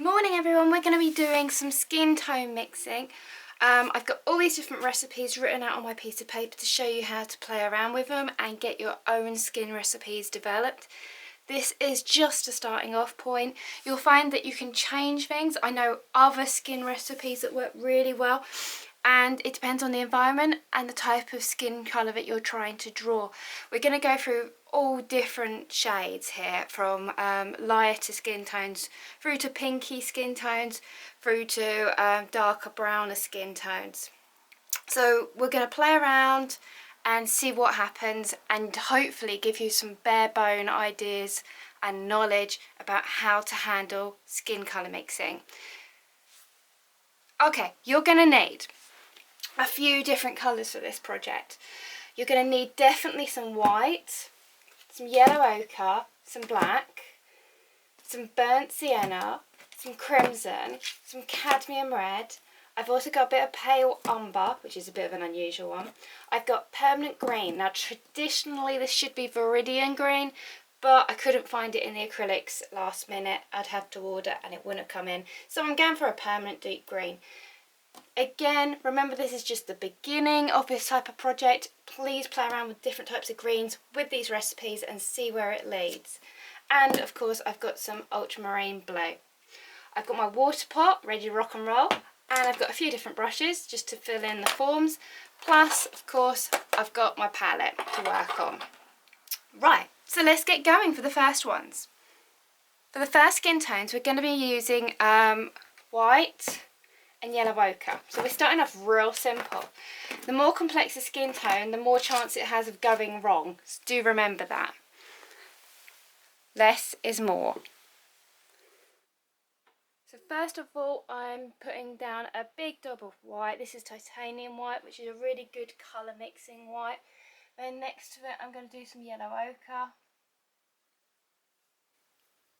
Morning everyone, we're going to be doing some skin tone mixing. I've got all these different recipes written out on my piece of paper to show you how to play around with them and get your own skin recipes developed. This is just a starting off point. You'll find that you can change things. I know other skin recipes that work really well, and it depends on the environment and the type of skin colour that you're trying to draw. We're going to go through all different shades here, from lighter skin tones through to pinky skin tones through to darker browner skin tones. So we're going to play around and see what happens, and hopefully give you some bare bone ideas and knowledge about how to handle skin colour mixing. Okay, you're going to need a few different colours for this project. You're going to need definitely some white, some yellow ochre, some black, some burnt sienna, some crimson, some cadmium red. I've also got a bit of pale umber, which is a bit of an unusual one. I've got permanent green. Now traditionally this should be viridian green, but I couldn't find it in the acrylics last minute. I'd had to order and it wouldn't have come in. So I'm going for a permanent deep green. Again, remember this is just the beginning of this type of project. Please play around with different types of greens with these recipes and see where it leads. And of course I've got some ultramarine blue. I've got my water pot ready to rock and roll, and I've got a few different brushes just to fill in the forms. Plus, of course, I've got my palette to work on. Right, so let's get going for the first ones. For the first skin tones, we're going to be using white and yellow ochre. So we're starting off real simple. The more complex the skin tone, the more chance it has of going wrong. So do remember that. Less is more. So first of all, I'm putting down a big dab of white. This is titanium white, which is a really good colour mixing white. Then next to it, I'm going to do some yellow ochre.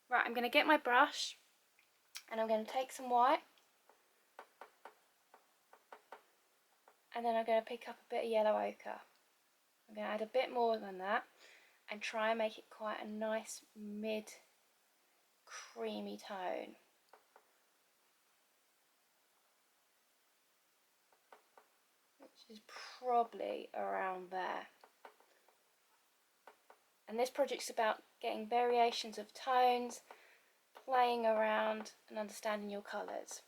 Right, I'm going to get my brush and I'm going to take some white. And then I'm going to pick up a bit of yellow ochre. I'm going to add a bit more than that and try and make it quite a nice mid creamy tone. Which is probably around there. And this project's about getting variations of tones, playing around and understanding your colours.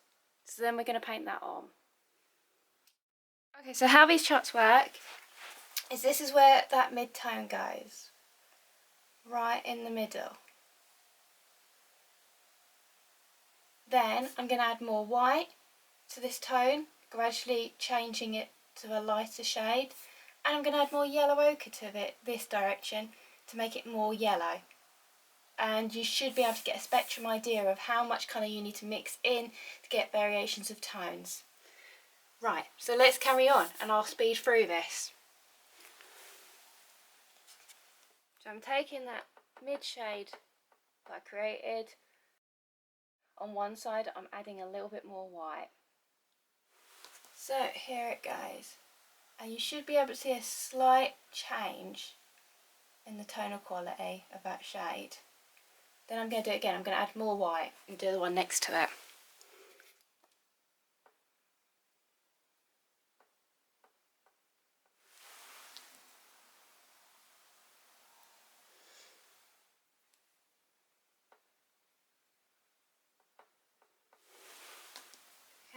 So then we're going to paint that on. Okay, so how these charts work is this is where that mid-tone goes. Right in the middle. Then I'm going to add more white to this tone, gradually changing it to a lighter shade. And I'm going to add more yellow ochre to this direction to make it more yellow. And you should be able to get a spectrum idea of how much colour you need to mix in to get variations of tones. Right, so let's carry on and I'll speed through this. So I'm taking that mid shade that I created. On one side I'm adding a little bit more white. So here it goes. And you should be able to see a slight change in the tonal quality of that shade. Then I'm going to do it again. I'm going to add more white and do the one next to it.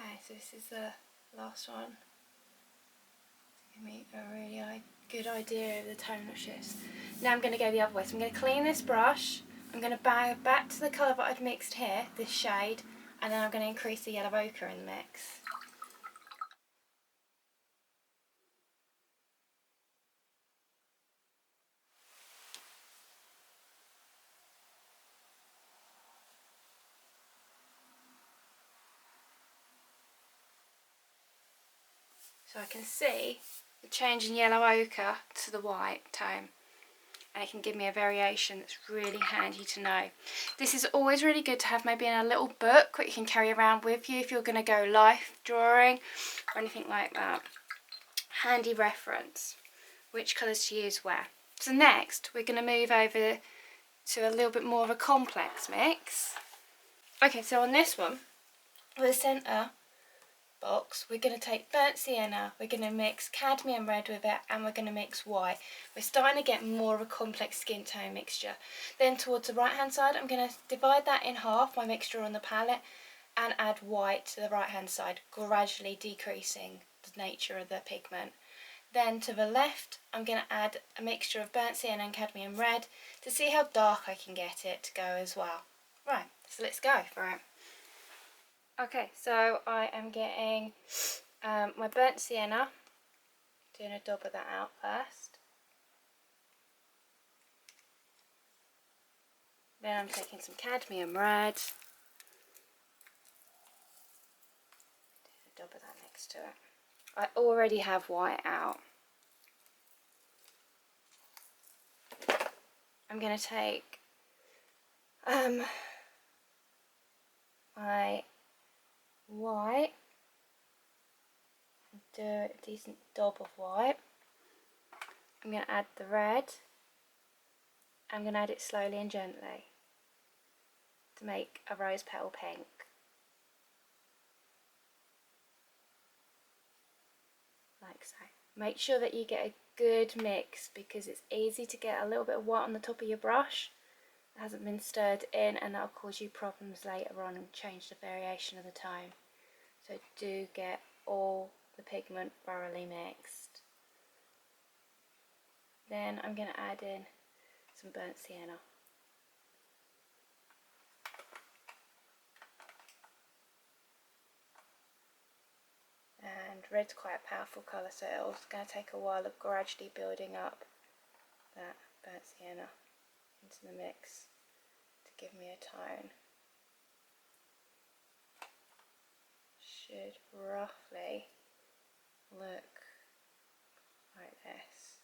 Okay, so this is the last one. Give me a really good idea of the tonal shifts. Now I'm going to go the other way. So I'm going to clean this brush. I'm going to bow back to the colour that I've mixed here, this shade, and then I'm going to increase the yellow ochre in the mix. So I can see the change in yellow ochre to the white tone, and it can give me a variation that's really handy to know. This is always really good to have maybe in a little book that you can carry around with you if you're going to go life drawing or anything like that. Handy reference, which colours to use where. So next we're going to move over to a little bit more of a complex mix. Okay, so on this one, for the centre box, we're going to take burnt sienna, we're going to mix cadmium red with it, and we're going to mix white. We're starting to get more of a complex skin tone mixture. Then towards the right hand side, I'm going to divide that in half, my mixture on the palette, and add white to the right hand side, gradually decreasing the nature of the pigment. Then to the left, I'm going to add a mixture of burnt sienna and cadmium red to see how dark I can get it to go as well. Right, so let's go for it. Okay, so I am getting my burnt sienna, doing a dab of that out first. Then I'm taking some cadmium red, doing a dab of that next to it. I already have white out. I'm going to take my white, do a decent dab of white. I'm going to add the red. I'm going to add it slowly and gently to make a rose petal pink. Like so. Make sure that you get a good mix, because it's easy to get a little bit of white on the top of your brush that hasn't been stirred in, and that'll cause you problems later on and change the variation of the tone. So do get all the pigment thoroughly mixed. Then I'm going to add in some burnt sienna. And red's quite a powerful colour, so it's going to take a while of gradually building up that burnt sienna into the mix to give me a tone. Should roughly look like this.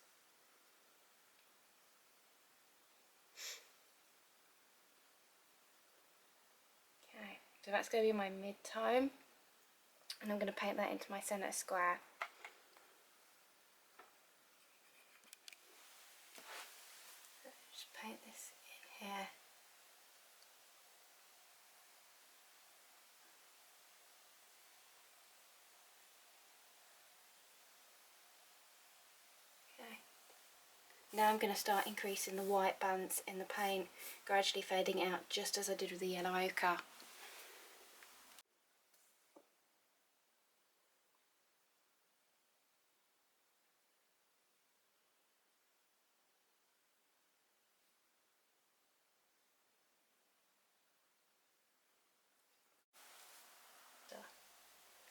Okay, so that's going to be my mid-tone, and I'm going to paint that into my centre square. Just paint this in here. Okay. Now I'm going to start increasing the white balance in the paint, gradually fading out just as I did with the yellow ochre.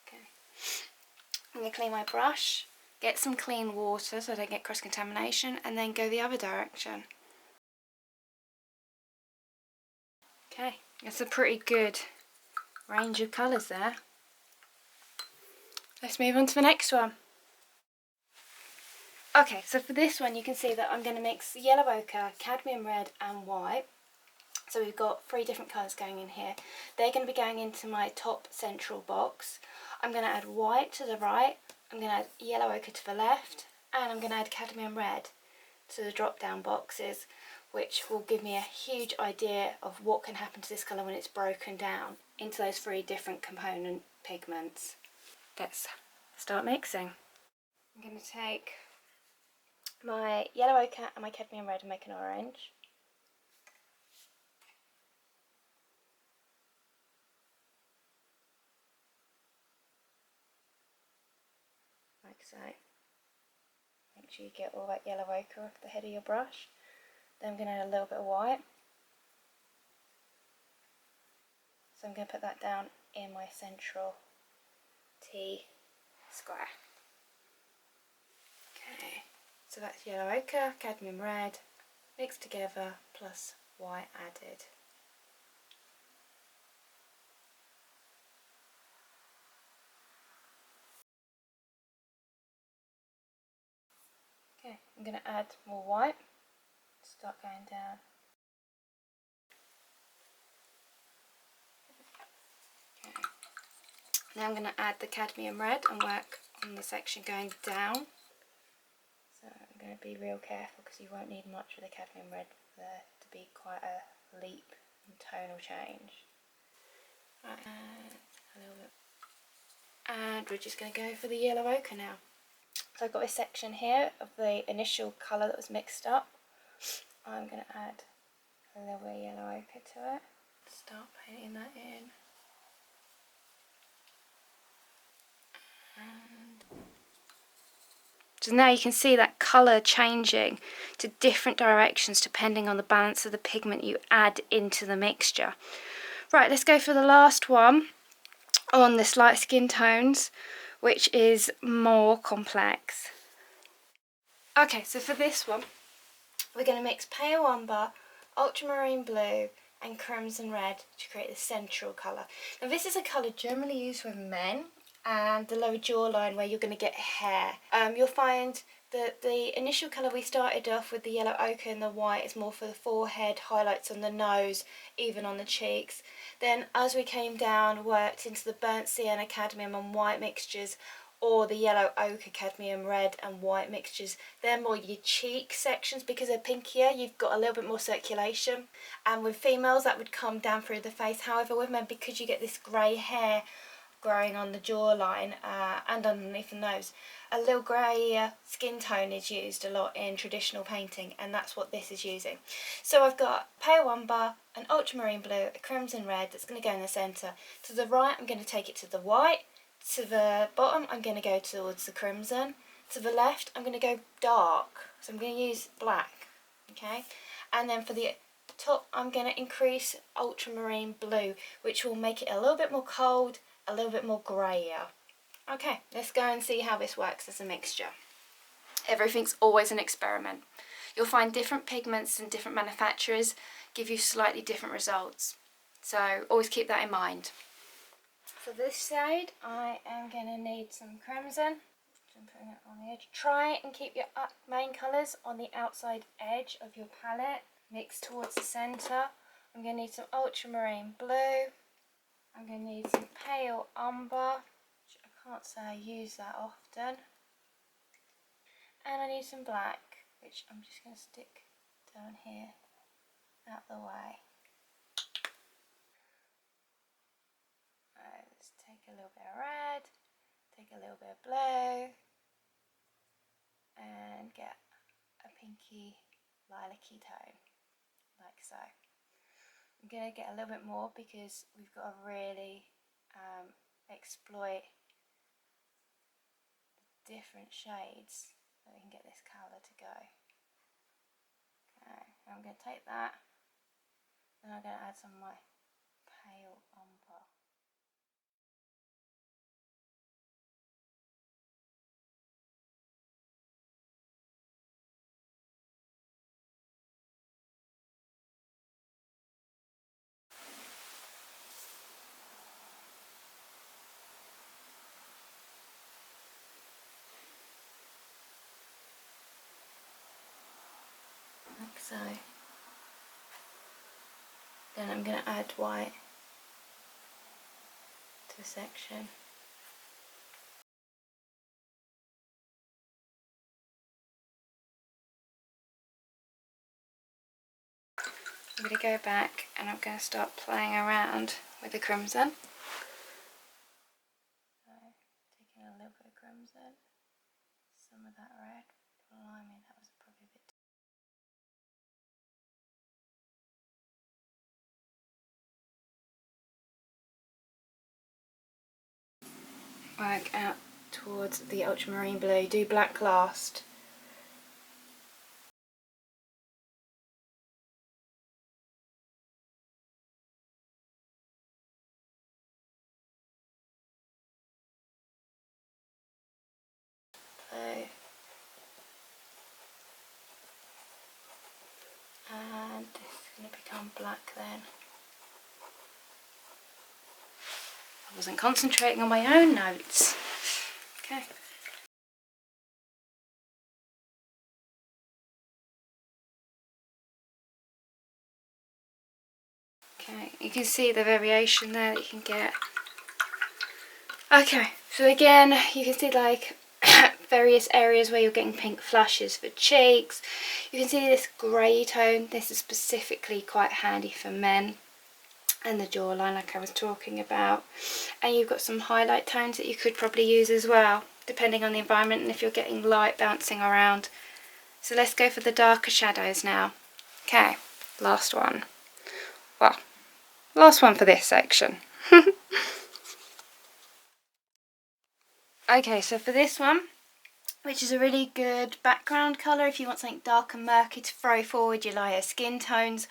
Okay. I'm going to clean my brush, get some clean water so I don't get cross-contamination, and then go the other direction. Okay, that's a pretty good range of colours there. Let's move on to the next one. Okay, so for this one you can see that I'm going to mix yellow ochre, cadmium red and white. So we've got 3 different colours going in here. They're going to be going into my top central box. I'm going to add white to the right, I'm going to add yellow ochre to the left, and I'm going to add cadmium red to the drop down boxes, which will give me a huge idea of what can happen to this colour when it's broken down into those 3 different component pigments. Let's start mixing. I'm going to take my yellow ochre and my cadmium red and make an orange. Like so. Make sure you get all that yellow ochre off the head of your brush. Then I'm going to add a little bit of white. So I'm going to put that down in my central T square. Okay, so that's yellow ochre, cadmium red, mixed together, plus white added. Okay, I'm going to add more white, start going down. Okay. Now I'm going to add the cadmium red and work on the section going down. So I'm going to be real careful because you won't need much of the cadmium red there to be quite a leap in tonal change. Right, a little bit. And we're just going to go for the yellow ochre now. So I've got this section here of the initial colour that was mixed up. I'm going to add a little bit of yellow ochre to it. Start painting that in. So now you can see that colour changing to different directions depending on the balance of the pigment you add into the mixture. Right, let's go for the last one on this light skin tones, which is more complex. Okay, so for this one, we're going to mix pale umber, ultramarine blue and crimson red to create the central colour. Now this is a colour generally used with men and the lower jawline where you're going to get hair. You'll find that the initial colour we started off with, the yellow ochre and the white, is more for the forehead, highlights on the nose, even on the cheeks. Then as we came down, worked into the burnt sienna, cadmium and white mixtures, or the yellow ochre, cadmium red and white mixtures. They're more your cheek sections because they're pinkier, you've got a little bit more circulation. And with females that would come down through the face. However with men, because you get this grey hair growing on the jawline and underneath the nose, a little grey skin tone is used a lot in traditional painting, and that's what this is using. So I've got pale umber, an ultramarine blue, a crimson red that's going to go in the centre. To the right I'm going to take it to the white, to the bottom I'm going to go towards the crimson, to the left I'm going to go dark, so I'm going to use black, okay, and then for the top I'm going to increase ultramarine blue, which will make it a little bit more cold, a little bit more greyer. Okay, let's go and see how this works as a mixture. Everything's always an experiment. You'll find different pigments and different manufacturers give you slightly different results. So always keep that in mind. For this side, I am going to need some crimson. I'm putting it on the edge. Try and keep your main colours on the outside edge of your palette. Mix towards the centre. I'm going to need some ultramarine blue. I'm going to need some pale umber, which I can't say I use that often. And I need some black, which I'm just going to stick down here, out the way. Right, let's take a little bit of red, take a little bit of blue, and get a pinky lilac-y tone, like so. I'm going to get a little bit more because we've got to really exploit different shades so we can get this colour to go. Okay, I'm going to take that, and I'm going to add some of my pale umber. Like so. Then I'm going to add white to the section. I'm going to go back and I'm going to start playing around with the crimson. So, taking a little bit of crimson, some of that red, blimey, that was probably a bit. Work out towards the ultramarine blue, do black last. Blue. And this is going to become black then. I wasn't concentrating on my own notes. Okay. Okay, you can see the variation there that you can get. Okay, so again, you can see like various areas where you're getting pink flushes for cheeks. You can see this grey tone. This is specifically quite handy for men. and the jawline like I was talking about. And you've got some highlight tones that you could probably use as well, depending on the environment and if you're getting light bouncing around. So let's go for the darker shadows now. Okay, last one. Well, last one for this section. Okay, so for this one, which is a really good background colour if you want something dark and murky to throw forward your lighter skin tones,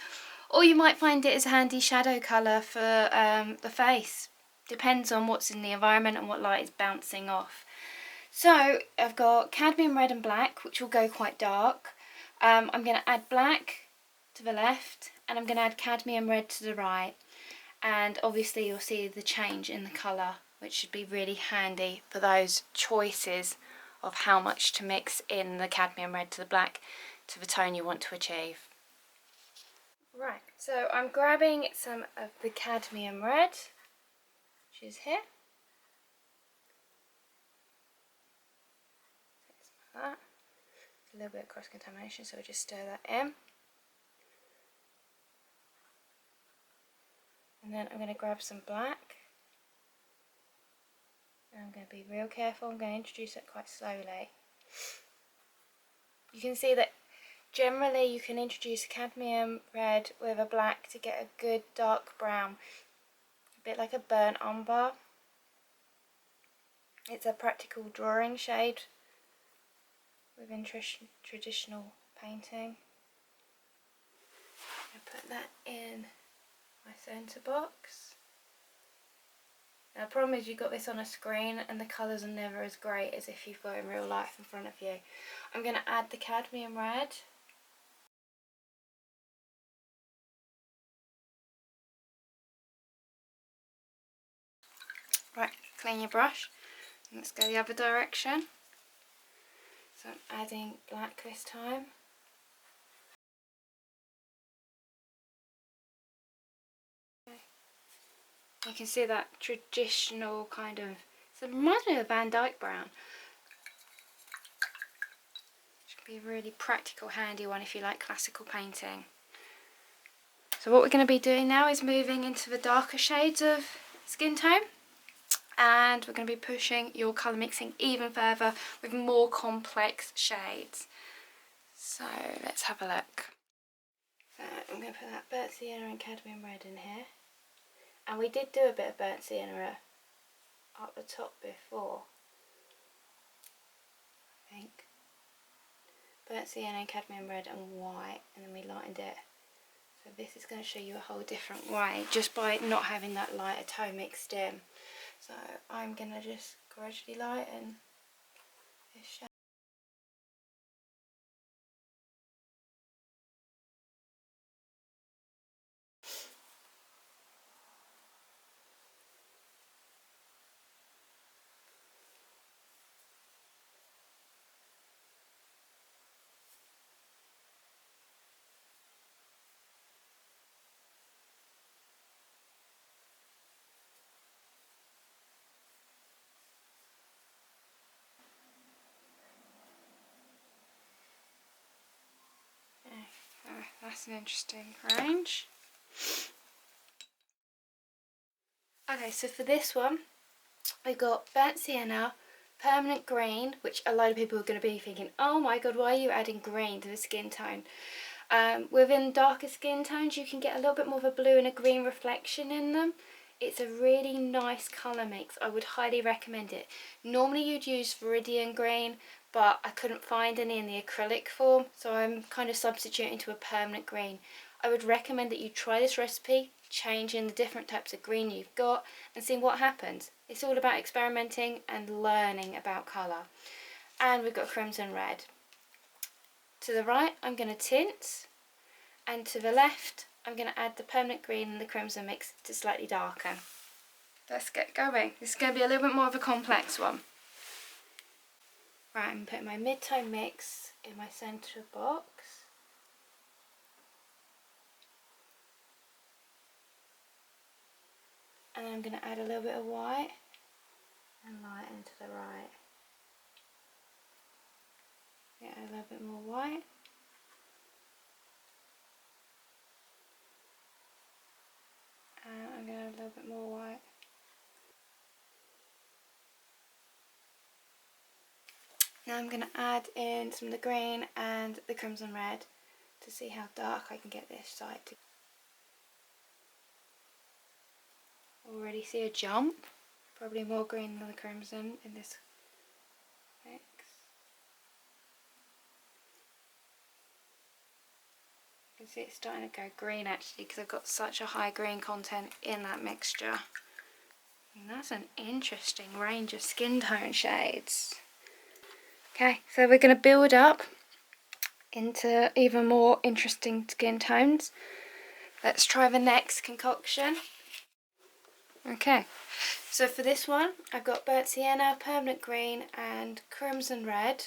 or you might find it as a handy shadow colour for the face. Depends on what's in the environment and what light is bouncing off. So I've got cadmium red and black, which will go quite dark. I'm going to add black to the left, and I'm going to add cadmium red to the right. And obviously you'll see the change in the colour, which should be really handy for those choices of how much to mix in the cadmium red to the black to the tone you want to achieve. Right, so I'm grabbing some of the cadmium red, which is here. That. A little bit of cross contamination, so we'll just stir that in. And then I'm going to grab some black. And I'm going to be real careful, I'm going to introduce it quite slowly. You can see that generally you can introduce a cadmium red with a black to get a good dark brown, a bit like a burnt umber. It's a practical drawing shade within traditional painting. I put that in my centre box. Now the problem is you've got this on a screen and the colours are never as great as if you've got it in real life in front of you. I'm going to add the cadmium red. Right, clean your brush. Let's go the other direction. So I'm adding black this time. You can see that traditional kind of, it reminds me of Van Dyke brown. Should be a really practical, handy one if you like classical painting. So what we're going to be doing now is moving into the darker shades of skin tone. And we're going to be pushing your colour mixing even further with more complex shades. So let's have a look. So I'm going to put that burnt sienna and cadmium red in here. And we did do a bit of burnt sienna up the top before, I think. Burnt sienna and cadmium red and white, and then we lightened it. So this is going to show you a whole different way just by not having that lighter tone mixed in. So I'm going to just gradually lighten this shade. That's an interesting range. Okay, so for this one, we've got burnt sienna, permanent green, which a lot of people are going to be thinking, oh my god, why are you adding green to the skin tone? Within darker skin tones, you can get a little bit more of a blue and a green reflection in them. It's a really nice colour mix. I would highly recommend it. Normally you'd use Viridian green, but I couldn't find any in the acrylic form, so I'm kind of substituting to a permanent green. I would recommend that you try this recipe, changing the different types of green you've got and seeing what happens. It's all about experimenting and learning about colour. And we've got crimson red. To the right I'm going to tint, and to the left I'm going to add the permanent green and the crimson mix to slightly darker. Let's get going. This is going to be a little bit more of a complex one. Right, I'm putting my mid-tone mix in my centre box. And then I'm going to add a little bit of white and lighten to the right. Get a little bit more white. And Now I'm going to add in some of the green and the crimson red to see how dark I can get this side to. Already see a jump, probably more green than the crimson in this mix. You can see it's starting to go green actually because I've got such a high green content in that mixture. And that's an interesting range of skin tone shades. Okay, so we're going to build up into even more interesting skin tones. Let's try the next concoction. Okay, so for this one I've got burnt sienna, permanent green and crimson red.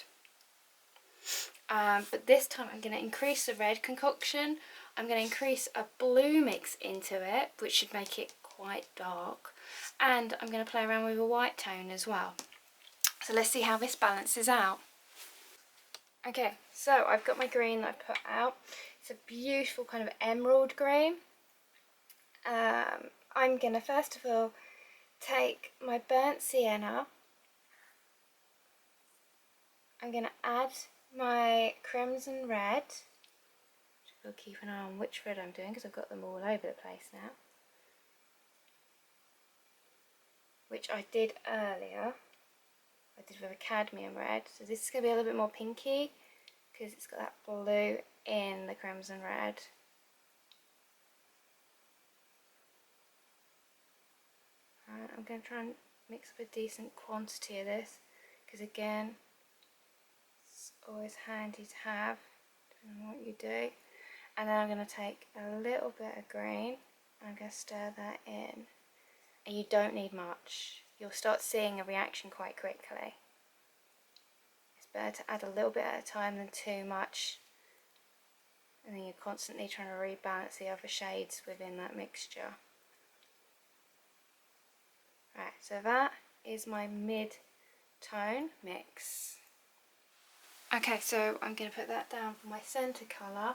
But this time I'm going to increase the red concoction. I'm going to increase a blue mix into it, which should make it quite dark. And I'm going to play around with a white tone as well. So let's see how this balances out. Okay, so I've got my green that I've put out. It's a beautiful kind of emerald green. I'm going to first of all take my burnt sienna. I'm going to add my crimson red. I'll keep an eye on which red I'm doing because I've got them all over the place now. Which I did earlier. I did with a cadmium red. So this is going to be a little bit more pinky because it's got that blue in the crimson red. I'm going to try and mix up a decent quantity of this because again it's always handy to have depending on what you do. And then I'm going to take a little bit of green and I'm going to stir that in. And you don't need much. You'll start seeing a reaction quite quickly. It's better to add a little bit at a time than too much. And then you're constantly trying to rebalance the other shades within that mixture. Right, so that is my mid-tone mix. Okay, so I'm going to put that down for my centre colour.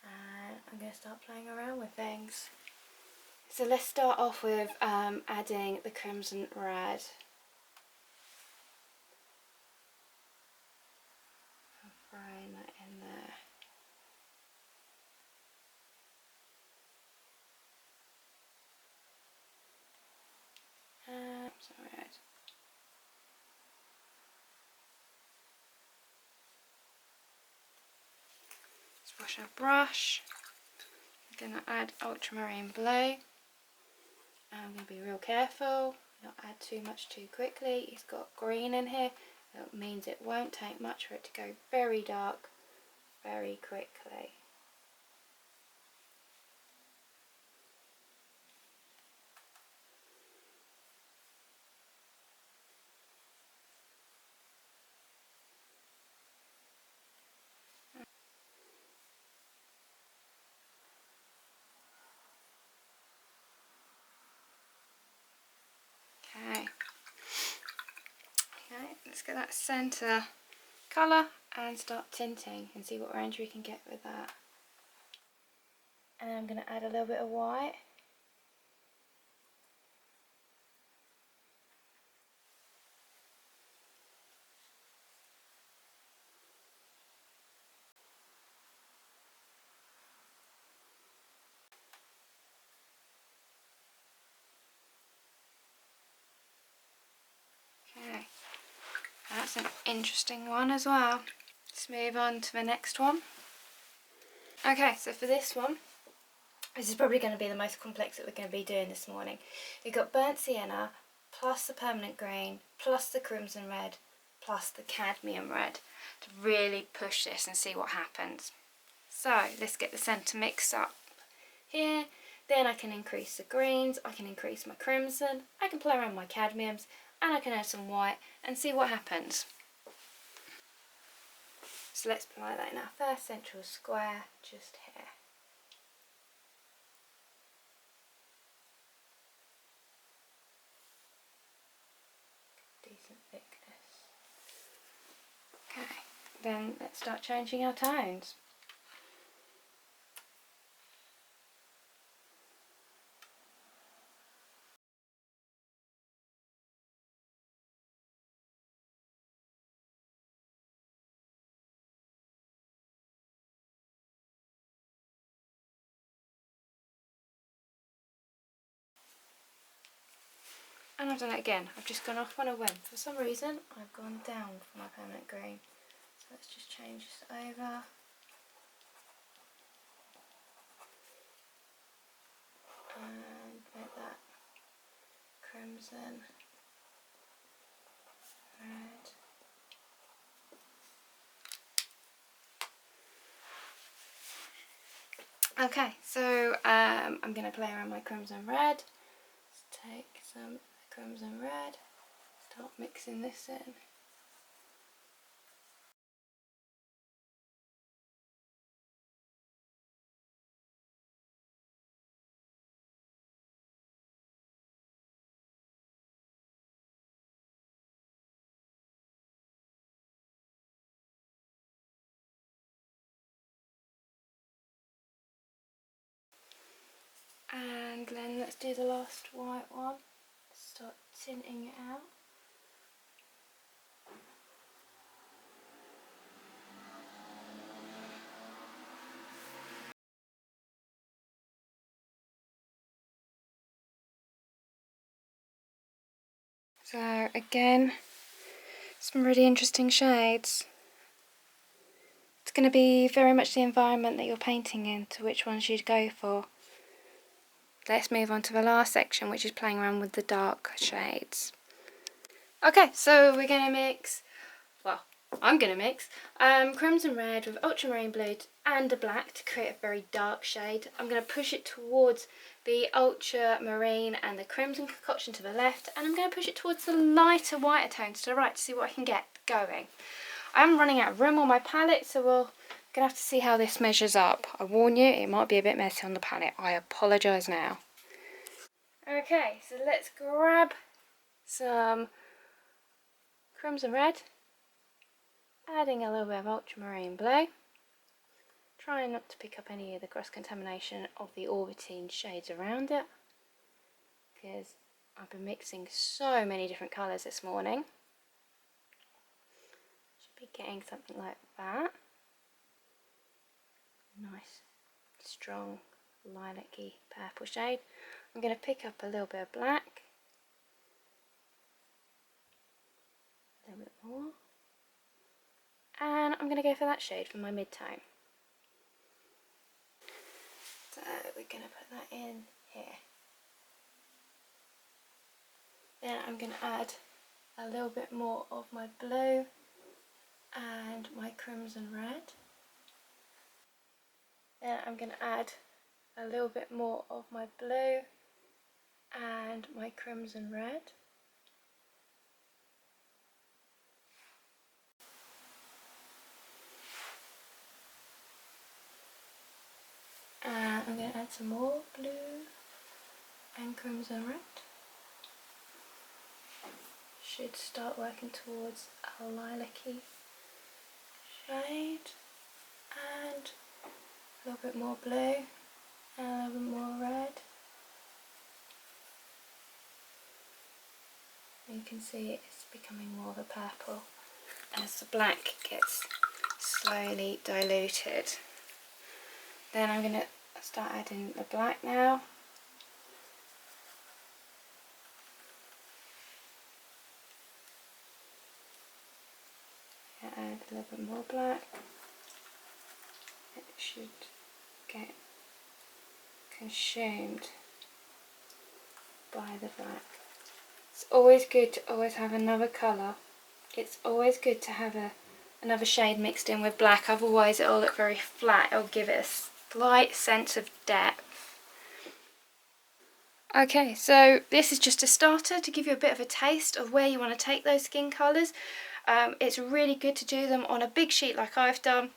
And I'm going to start playing around with things. So let's start off with adding the crimson red. I'm throwing that in there. Some red. Let's wash our brush. I'm going to add ultramarine blue. I'm going to be real careful, not add too much too quickly. It's got green in here, that means it won't take much for it to go very dark very quickly. Okay, let's get that centre colour and start tinting and see what range we can get with that. And I'm going to add a little bit of white. Okay, that's an interesting one as well. Let's move on to the next one. Okay, so for this one, this is probably going to be the most complex that we're going to be doing this morning. We've got burnt sienna, plus the permanent green, plus the crimson red, plus the cadmium red to really push this and see what happens. So let's get the centre mix up here. Then I can increase the greens, I can increase my crimson, I can play around with my cadmiums, and I can add some white and see what happens. So let's apply that in our first central square just here. Decent thickness. Okay, then let's start changing our tones. And I've done it again. I've just gone off on a whim. For some reason, I've gone down for my permanent green. So let's just change this over. And make that crimson red. Okay, so I'm going to play around my crimson red. Let's take some crimson red, start mixing this in. And then let's do the last white one. Start tinting it out. So again, some really interesting shades. It's going to be very much the environment that you're painting in to which ones you'd go for. Let's move on to the last section, which is playing around with the dark shades. Okay, so we're going to mix, well, I'm going to mix crimson red with ultramarine blue and a black to create a very dark shade. I'm going to push it towards the ultramarine and the crimson concoction to the left, and I'm going to push it towards the lighter whiter tones to the right to see what I can get going. I'm running out of room on my palette, so we're going to have to see how this measures up. I warn you, it might be a bit messy on the palette. I apologise now. Okay, so let's grab some crimson red, adding a little bit of ultramarine blue, trying not to pick up any of the cross-contamination of the orbiting shades around it, because I've been mixing so many different colours this morning. Should be getting something like that. Nice, strong, lilac-y purple shade. I'm going to pick up a little bit of black, a little bit more, and I'm going to go for that shade for my mid-tone. So we're going to put that in here. Then I'm going to add a little bit more of my blue and my crimson red. Then I'm going to add a little bit more of my blue and my crimson red. And I'm going to add some more blue and crimson red. Should start working towards a lilac-y shade, and a little bit more blue and a little bit more red. And you can see it's becoming more of a purple as the black gets slowly diluted. Then I'm going to start adding the black now. Add a little bit more black. It should get consumed by the black. It's always good to always have another colour. It's always good to have another shade mixed in with black, otherwise it'll look very flat. It'll give it a slight sense of depth. Okay, so this is just a starter to give you a bit of a taste of where you want to take those skin colours. It's really good to do them on a big sheet like I've done,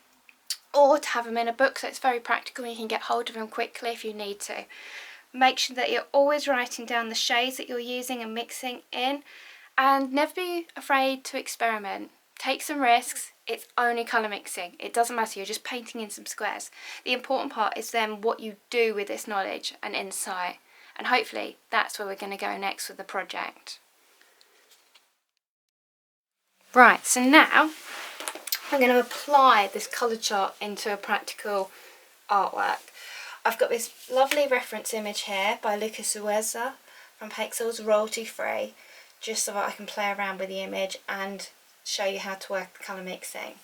or to have them in a book, so it's very practical and you can get hold of them quickly if you need to. Make sure that you're always writing down the shades that you're using and mixing in, and never be afraid to experiment. Take some risks. It's only colour mixing. It doesn't matter, you're just painting in some squares. The important part is then what you do with this knowledge and insight, and hopefully that's where we're going to go next with the project. Right, so now I'm going to apply this colour chart into a practical artwork. I've got this lovely reference image here by Lucas Uweza from Pexels, royalty free, just so that I can play around with the image and show you how to work the colour mixing.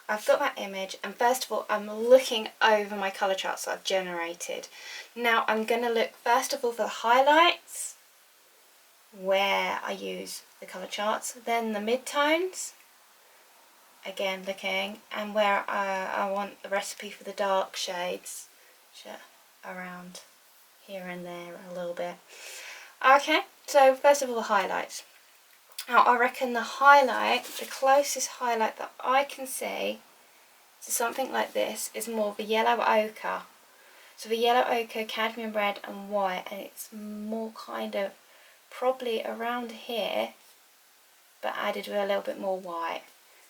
I've got that image, and first of all I'm looking over my colour charts that I've generated. Now I'm going to look first of all for the highlights, where I use the colour charts, then the mid-tones, again looking, and where I want the recipe for the dark shades, around here and there a little bit. Okay, so first of all the highlights. Now I reckon the closest highlight that I can see to something like this is more of a yellow ochre. So the yellow ochre, cadmium red and white, and it's more kind of probably around here, but added with a little bit more white.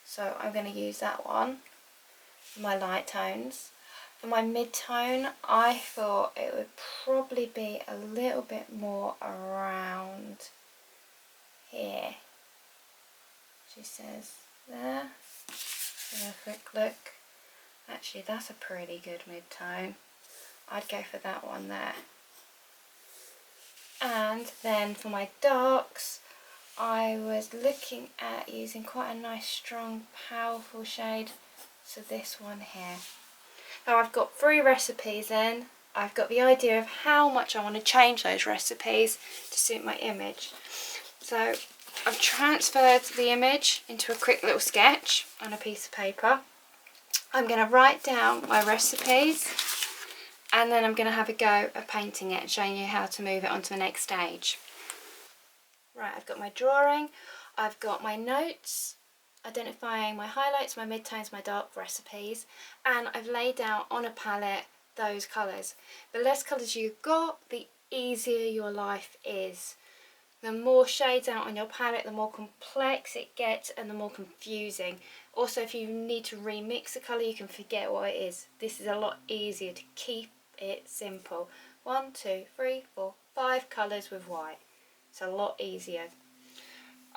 So I'm going to use that one for my light tones. For my mid-tone, I thought it would probably be a little bit more around here. She says there. Have a quick look. Actually, that's a pretty good mid-tone. I'd go for that one there. And then for my darks, I was looking at using quite a nice, strong, powerful shade. So this one here. Now I've got 3 recipes in. I've got the idea of how much I want to change those recipes to suit my image. So I've transferred the image into a quick little sketch on a piece of paper. I'm going to write down my recipes, and then I'm going to have a go at painting it and showing you how to move it onto the next stage. Right, I've got my drawing, I've got my notes, identifying my highlights, my mid-tones, my dark recipes, and I've laid out on a palette those colours. The less colours you've got, the easier your life is. The more shades out on your palette, the more complex it gets and the more confusing. Also, if you need to remix a colour, you can forget what it is. This is a lot easier to keep it simple. 1, 2, 3, 4, 5 colours with white. It's a lot easier.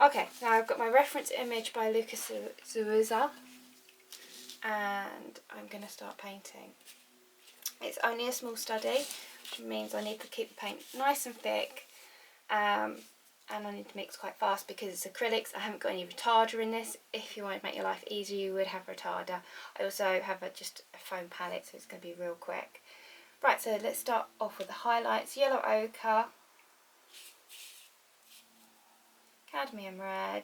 Okay, now I've got my reference image by Lucas Zuiza, and I'm going to start painting. It's only a small study, which means I need to keep the paint nice and thick, and I need to mix quite fast because it's acrylics. I haven't got any retarder in this. If you want to make your life easier, you would have retarder. I also have just a foam palette, so it's going to be real quick. Right, so let's start off with the highlights. Yellow ochre, cadmium red,